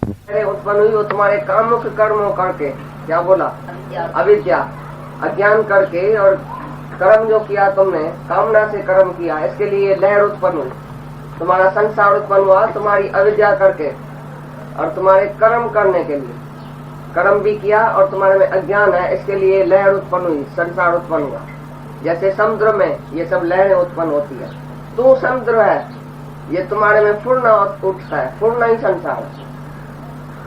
उत्पन्न हुई वो तुम्हारे कामुक कर्मों करके, क्या बोला, अविद्या अज्ञान करके, और कर्म जो किया तुमने, कामना से कर्म किया, इसके लिए लहर उत्पन्न हुई, तुम्हारा संसार उत्पन्न हुआ तुम्हारी अविद्या करके, और तुम्हारे कर्म करने के लिए कर्म भी किया और तुम्हारे में अज्ञान है, इसके लिए लहर उत्पन्न हुई, संसार उत्पन्न हुआ। जैसे समुद्र में ये सब लहरें उत्पन्न होती है, तू समुद्र है, ये तुम्हारे में फुरना उठता है, फुरना ही संसार है।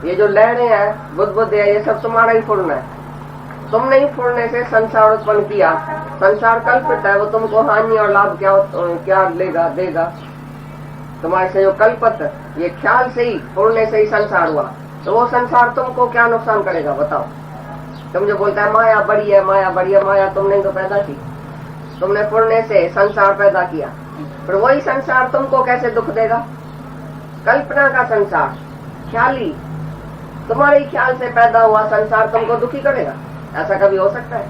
ये जो लहरें हैं, बुद्ध है, ये सब तुम्हारा ही फुरना है। तुमने ही फुरने से संसार उत्पन्न किया। संसार कल्पित है, वो तुमको हानि और लाभ क्या देगा। तुम्हारे से जो कल्पित, ये ख्याल से ही, फुरने से ही संसार हुआ, तो वो संसार तुमको क्या नुकसान करेगा बताओ। तुम जो बोलता है माया बड़ी है, माया बड़ी है, माया तुमने तो पैदा की, तुमने फुरने से संसार पैदा किया, पर वही संसार तुमको कैसे दुख देगा। कल्पना का संसार, ख्याली, तुम्हारे ही ख्याल से पैदा हुआ संसार तुमको दुखी करेगा, ऐसा कभी हो सकता है।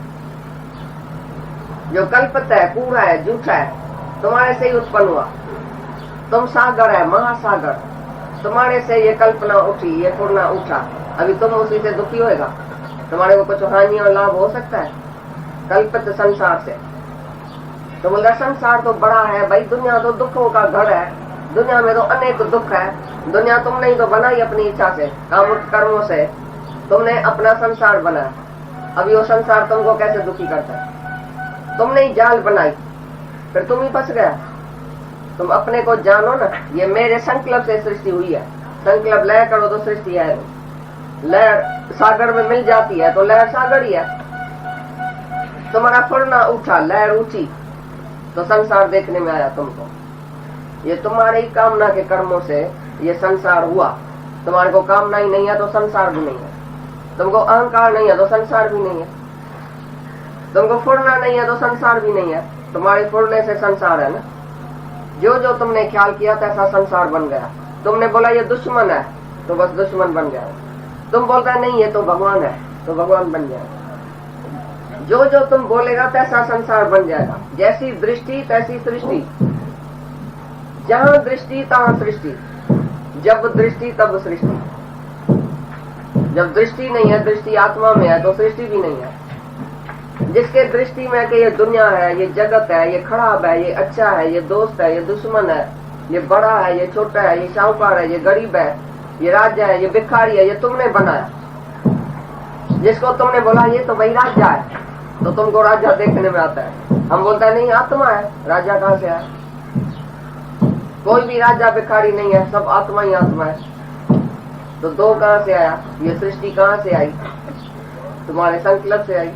जो कल्पित है, कूड़ा है, झूठा है, तुम्हारे से ही उत्पन्न हुआ। तुम सागर है, महासागर, तुम्हारे से ये कल्पना उठी, ये फुरना उठा, अभी तुम उसी से दुखी होएगा। तुम्हारे को कुछ हानि और लाभ हो सकता है कल्पित संसार से। तो बोल रहा संसार तो बड़ा है भाई, दुनिया तो दुखों का घर है, दुनिया में तो अनेक दुख है। दुनिया तुमने ही तो बनाई अपनी इच्छा से, कामुक कर्मों से तुमने अपना संसार बनाया। अभी वो संसार तुमको कैसे दुखी करता है। तुमने ही जाल बनाई, फिर तुम ही फंस गया। तुम अपने को जानो ना, ये मेरे संकल्प से सृष्टि हुई है। संकल्प लय करो तो सृष्टि है। लहर सागर में मिल जाती है तो लहर सागर ही है। तुम्हारा फुरना उठा, लहर ऊंची, तो संसार देखने में आया तुमको। ये तुम्हारे ही कामना के कर्मों से ये संसार हुआ। तुम्हारे को कामना ही नहीं है तो संसार भी नहीं है। तुमको अहंकार नहीं है तो संसार भी नहीं है। तुमको फुरना नहीं है तो संसार भी नहीं है। तुम्हारे फुरने से संसार है ना। जो जो तुमने ख्याल किया तैसा संसार बन गया। तुमने बोला ये दुश्मन है तो बस दुश्मन बन गया। तुम बोलता नहीं ये तो भगवान है तो भगवान बन जाएगा। जो जो तुम बोलेगा तैसा संसार बन जाएगा। जैसी दृष्टि तैसी सृष्टि, जहां दृष्टि तहां सृष्टि, जब दृष्टि तब सृष्टि। जब दृष्टि नहीं है, दृष्टि आत्मा में है तो सृष्टि भी नहीं है। जिसके दृष्टि में कि ये दुनिया है, ये जगत है, ये खराब है, ये अच्छा है, ये दोस्त है, ये दुश्मन है, ये बड़ा है, ये छोटा है, ये साहूकार है, ये गरीब है, ये राजा है, ये भिखारी है, ये तुमने बनाया। जिसको तुमने बोला ये तो भाई राजा है तो तुमको राजा देखने में आता है। हम बोलते हैं नहीं आत्मा है, राजा कहाँ से आया। कोई भी राजा भिखारी नहीं है, सब आत्मा ही आत्मा है। तो दो कहाँ से आया, ये सृष्टि कहाँ से आई, तुम्हारे संकल्प से आई।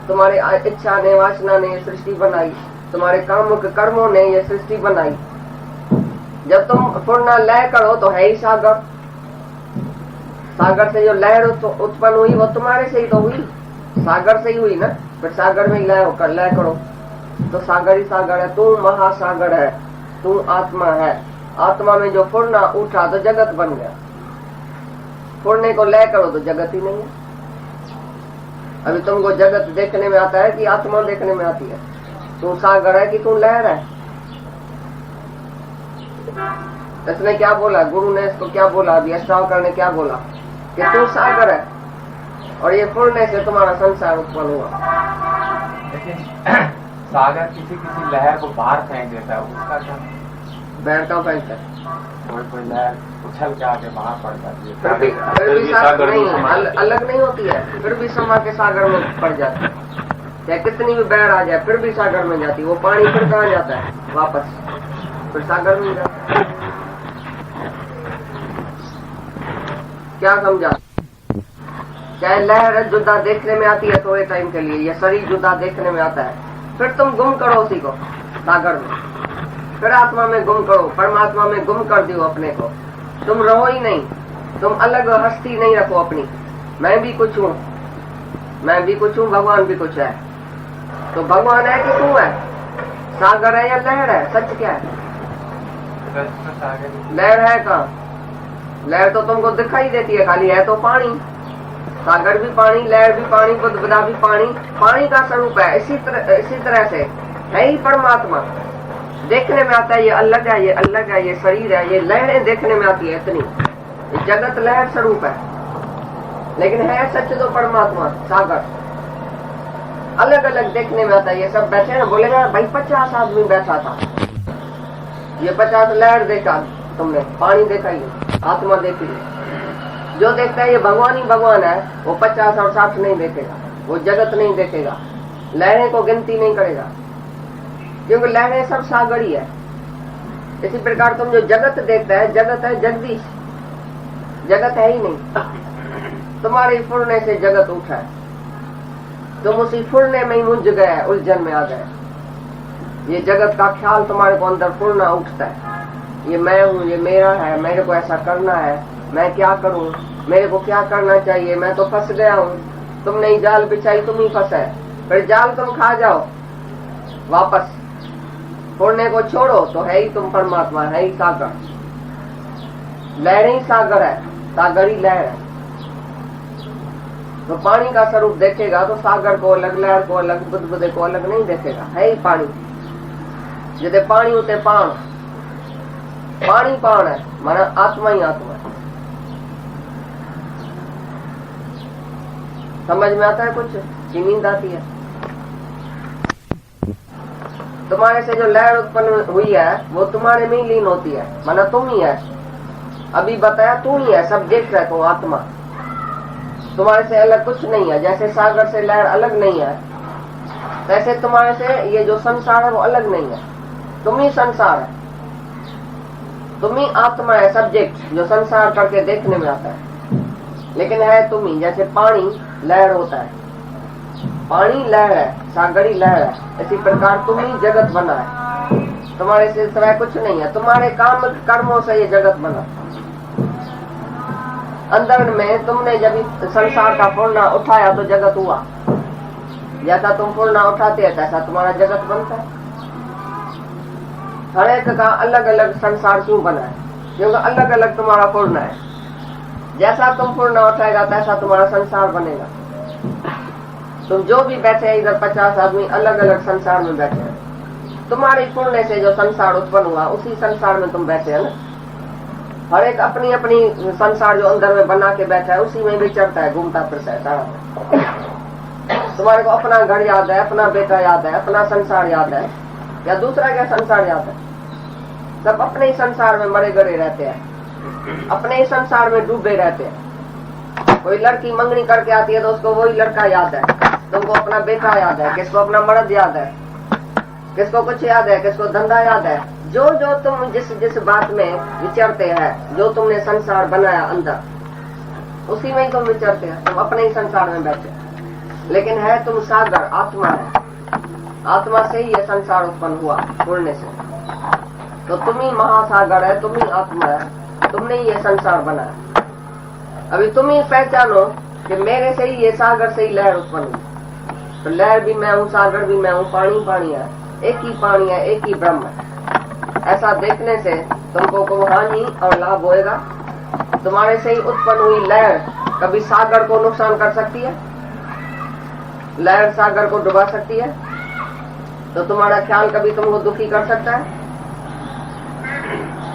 तुम्हारे इच्छा ने, वासना ने ये सृष्टि बनाई। तुम्हारे कामुक कर्मों ने ये सृष्टि बनाई। जब तुम फुरना लय करो तो है ही सागर। सागर से जो लहर उत्पन्न हुई वो तुम्हारे से ही तो हुई, सागर से ही हुई ना। फिर सागर में लय होकर लय करो तो सागर ही सागर है। तू महासागर है, तू आत्मा है। आत्मा में जो फुरना उठा तो जगत बन गया। फुरने को लय करो तो जगत ही नहीं है। अभी तुमको जगत देखने में आता है कि आत्मा देखने में आती है। तू सागर है कि तू लहर है। इसने क्या बोला, गुरु ने इसको क्या बोला, अभी अष्टावकर ने क्या बोला कि तू सागर है और ये फुरने से तुम्हारा संसार उत्पन्न हुआ। लेकिन सागर किसी किसी लहर को बाहर फेंक देता है, उसका क्या? बहर का फेंकता है, कोई लहर उछल के आके बाहर पड़ जाती है। फिर भी सागर नहीं, अलग नहीं होती है, फिर भी समा के सागर में पड़ जाती है। चाहे कितनी भी बहर आ जाए फिर भी सागर में जाती है। वो पानी फिर कहाँ जाता है वापस, फिर सागर में जाता है। क्या समझा? चाहे लहर जुदा देखने में आती है थोड़े टाइम के लिए, ये शरीर जुदा देखने में आता है, फिर तुम गुम करो उसी को सागर में। फिर आत्मा में गुम करो, परमात्मा में गुम कर दो अपने को। तुम रहो ही नहीं, तुम अलग हस्ती नहीं रखो अपनी। मैं भी कुछ हूँ, मैं भी कुछ हूँ, भगवान भी कुछ है। तो भगवान है कि तू है, सागर है या लहर है? सच क्या है? लहर है कहाँ? लहर तो तुमको दिखाई देती है खाली, है तो पानी। सागर भी पानी, लहर भी पानी, बुदबुदा भी पानी, पानी का स्वरूप है। इसी तरह से है ही परमात्मा। देखने में आता है ये अलग है, ये अलग है, ये शरीर है, ये लहरें देखने में आती है इतनी। ये जगत लहर स्वरूप है, लेकिन है सच तो परमात्मा सागर। अलग अलग देखने में आता है। ये सब बैठे ना, बोलेगा भाई 50 आदमी बैठा था, ये 50 लहर देखा तुमने, पानी देखा, ये आत्मा देखी। जो देखता है ये भगवान ही भगवान है, वो 50 और 60 नहीं देखेगा, वो जगत नहीं देखेगा, लहरें को गिनती नहीं करेगा, क्योंकि लहरें सब सागरी है। इसी प्रकार तुम जो जगत देखता है, जगत है जगदीश, जगत है ही नहीं। तुम्हारे फुरने से जगत उठा है, तुम उसी फुरने में ही मुंझ गए, उलझन में आ गए। ये जगत का ख्याल तुम्हारे को अंदर फुरना उठता है, ये मैं हूँ, ये मेरा है, मेरे को ऐसा करना है, मैं क्या करूं, मेरे को क्या करना चाहिए, मैं तो फंस गया हूँ। तुमने ही जाल बिछाई, तुम ही फंसा है, फिर जाल तुम खा जाओ वापस। छोड़ने को छोड़ो तो है ही तुम परमात्मा, है ही सागर। लहर ही सागर है, सागर ही लहर है। तो पानी का स्वरूप देखेगा तो सागर को अलग, लहर को अलग, बुदबुदे को अलग नहीं देखेगा, है ही पानी। जिते पानी उते पान, पानी पान है, माना आत्मा ही आत्मा है। समझ में आता है कुछ कि नींद आती है? तुम्हारे से जो लहर उत्पन्न हुई है वो तुम्हारे में ही लीन होती है, माना तुम ही है। अभी बताया तू ही है, सब देख रहे तो आत्मा तुम्हारे से अलग कुछ नहीं है। जैसे सागर से लहर अलग नहीं है, वैसे तुम्हारे से ये जो संसार है वो अलग नहीं है। तुम ही संसार है, तुम ही आत्मा है, सब्जेक्ट जो संसार करके देखने में आता है, लेकिन है तुम ही। जैसे पानी लहर होता है, पानी लहर है, सागरी लहर है, इसी प्रकार तुम ही जगत बना है। तुम्हारे से सिवाय कुछ नहीं है, तुम्हारे काम कर्मों से ये जगत बना। अंदर में तुमने जब संसार का फुरना उठाया तो जगत हुआ। जैसा तुम फुरना उठाते हैं तैसा तुम्हारा जगत बनता है। हर एक का अलग अलग संसार क्यों बना है? क्योंकि अलग अलग तुम्हारा फुरना है। जैसा तुम फुरना उठाएगा तैसा तुम्हारा संसार बनेगा। तुम जो भी बैठे हैं इधर 50 आदमी अलग अलग संसार में बैठे हैं। तुम्हारे फुरने से जो संसार उत्पन्न हुआ उसी संसार में तुम बैठे हैं ना। हर एक अपनी अपनी संसार जो अंदर में बना के बैठा है उसी में विचरता है, घूमता फिरता है सारा। तुम्हारे को अपना घर याद है, अपना बेटा याद है, अपना संसार याद है, या दूसरा क्या संसार याद है? सब अपने ही संसार में मरे गड़े रहते हैं, अपने ही संसार में डूबे रहते हैं। कोई लड़की मंगनी करके आती है तो उसको वही लड़का याद है, तुमको अपना बेटा याद है, किसको अपना मर्द याद है, किसको कुछ याद है, किसको धंधा याद है। जो जो तुम जिस जिस बात में विचरते हैं, जो तुमने संसार बनाया अंदर, उसी में ही तुम विचरते हैं। तुम अपने ही संसार में बैठे, लेकिन है तुम सागर, आत्मा है। आत्मा से ही ये संसार उत्पन्न हुआ उड़ने से। तो तुम ही महासागर है, तुम ही आत्मा है, तुमने ही ये संसार बनाया। अभी तुम ही पहचानो कि मेरे से ही ये सागर से ही लहर उत्पन्न हुई। तो लहर भी मैं हूँ, सागर भी मैं हूँ, पानी पानी है, एक ही पानी है, एक ही ब्रह्म है। ऐसा देखने से तुमको कोई हानि और लाभ होएगा? तुम्हारे से ही उत्पन्न हुई लहर कभी सागर को नुकसान कर सकती है? लहर सागर को डुबा सकती है? तो तुम्हारा ख्याल कभी तुमको दुखी कर सकता है?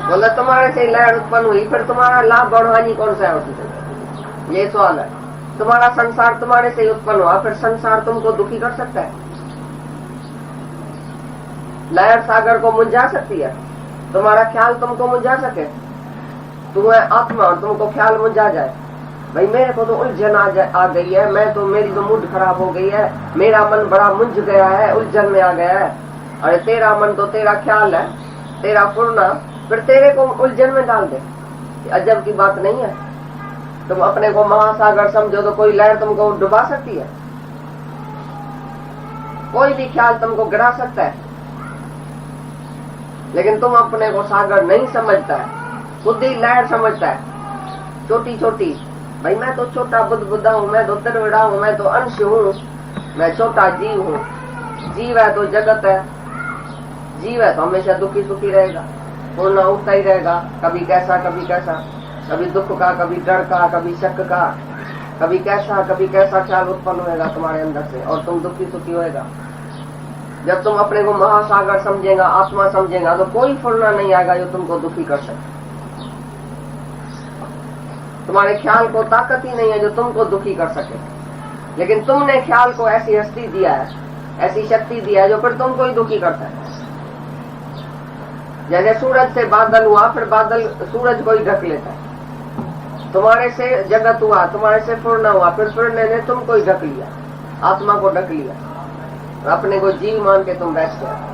बोला तुम्हारे से लहर उत्पन्न हुई, फिर तुम्हारा लाभ और हानि कौन सा है उसमें? ये सवाल है। तुम्हारा संसार तुम्हारे से ही उत्पन्न हुआ, फिर संसार तुमको दुखी कर सकता है? लहर सागर को मुंझा सकती है? तुम्हारा ख्याल तुमको मुंझा सके? तुम्हें आत्मा और तुमको ख्याल मुंझा जाए, भाई मेरे को तो उलझन आ गई है, मैं तो, मेरी तो मूड खराब हो गई है, मेरा मन बड़ा मुंझ गया है, उलझन में आ गया है। अरे तेरा मन तो तेरा ख्याल है, तेरा फुरना, फिर तेरे को उलझन में डाल दे। अजब की बात नहीं है। तुम अपने को महासागर समझो तो कोई लहर तुमको डुबा सकती है? कोई भी ख्याल तुमको गिरा सकता है, लेकिन तुम अपने को सागर नहीं समझता है, खुद ही लहर समझता है, छोटी छोटी। भाई मैं तो छोटा बुद्ध हूँ, मैं तो तिरविड़ा हूँ, मैं तो अंश हूँ, मैं छोटा जीव हूँ। जीव है तो जगत है, जीव है तो हमेशा दुखी सुखी रहेगा, फुरना उठता ही रहेगा, कभी कैसा कभी कैसा, कभी दुख का, कभी डर का, कभी शक का, कभी कैसा ख्याल उत्पन्न होगा तुम्हारे अंदर से, और तुम दुखी सुखी होएगा। जब तुम अपने को महासागर समझेगा, आत्मा समझेगा, तो कोई फुरना नहीं आएगा जो तुमको दुखी कर सके। तुम्हारे ख्याल को ताकत ही नहीं है जो तुमको दुखी कर सके, लेकिन तुमने ख्याल को ऐसी हस्ती दिया है, ऐसी शक्ति दिया है जो फिर तुमको ही दुखी करता है। जैसे सूरज से बादल हुआ, फिर बादल सूरज को ही ढक लेता है। तुम्हारे से जगत हुआ, तुम्हारे से फिरना हुआ, फिर फिरने ने तुमको ही ढक लिया, आत्मा को ढक लिया, अपने को जीव मान के तुम बैठ गए।